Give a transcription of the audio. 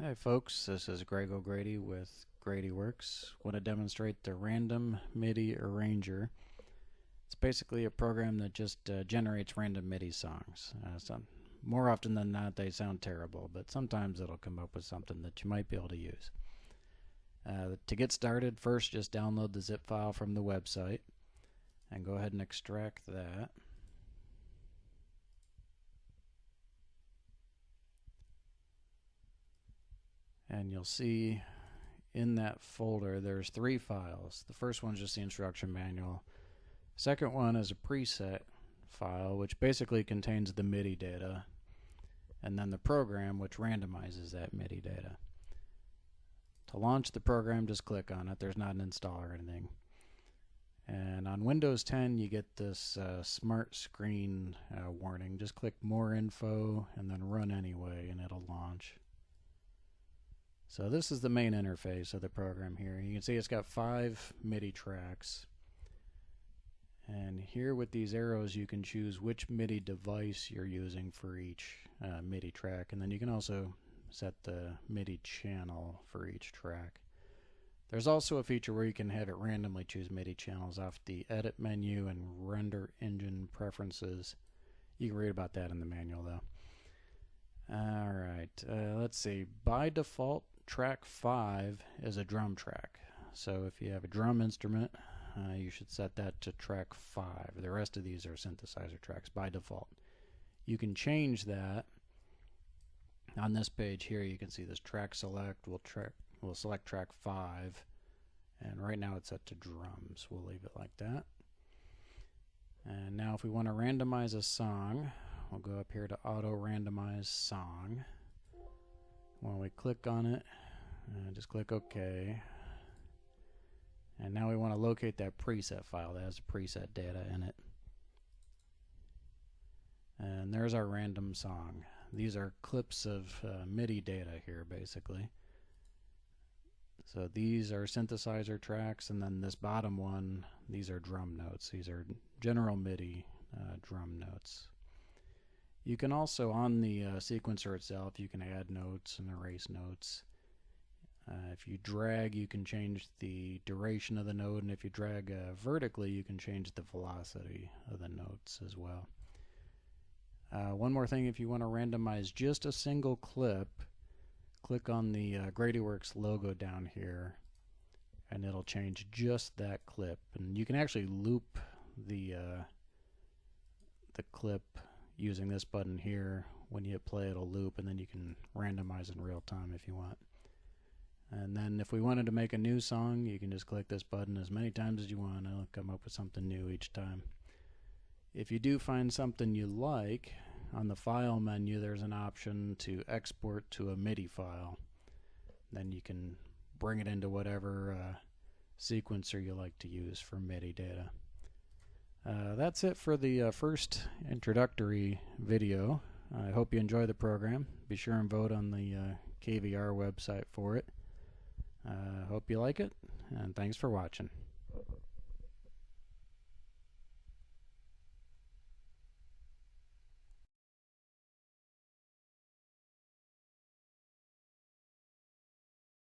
Hey folks, this is Grady with Gradywerks. Want to demonstrate the random MIDI arranger. It's basically a program that just generates random MIDI songs. More often than not they sound terrible, but sometimes it'll come up with something that you might be able to use. To get started, first just download the zip file from the website and go ahead and extract that. And you'll see in that folder there's 3 files. The first one's just the instruction manual. Second one is a preset file which basically contains the MIDI data, and then the program which randomizes that MIDI data. To launch the program, just click on it. There's not an install or anything. And on Windows 10 you get this smart screen warning. Just click more info and then run anyway and it'll launch. So this is the main interface of the program here. You can see it's got 5 MIDI tracks. And here with these arrows you can choose which MIDI device you're using for each MIDI track. And then you can also set the MIDI channel for each track. There's also a feature where you can have it randomly choose MIDI channels off the Edit menu and Render Engine Preferences. You can read about that in the manual though. Alright, let's see. By default, track 5 is a drum track. So if you have a drum instrument, you should set that to track 5. The rest of these are synthesizer tracks by default. You can change that. On this page here you can see this track select. We'll select track 5, and right now it's set to drums. We'll leave it like that. And now if we want to randomize a song, we'll go up here to auto randomize song. When we click on it, just click OK. And now we want to locate that preset file that has the preset data in it. And there's our random song. These are clips of MIDI data here basically. So these are synthesizer tracks, and then this bottom one, these are drum notes. These are general MIDI drum notes. You can also, on the sequencer itself, you can add notes and erase notes. If you drag, you can change the duration of the note, and if you drag vertically, you can change the velocity of the notes as well. One more thing, if you want to randomize just a single clip, click on the Gradywerks logo down here, and it'll change just that clip. And you can actually loop the clip using this button here. When you hit play, it'll loop, and then you can randomize in real time if you want. And then if we wanted to make a new song, you can just click this button as many times as you want. It'll come up with something new each time. If you do find something you like, on the file menu there's an option to export to a MIDI file. Then you can bring it into whatever sequencer you like to use for MIDI data. That's it for the first introductory video. I hope you enjoy the program. Be sure and vote on the KVR website for it. Hope you like it, and thanks for watching.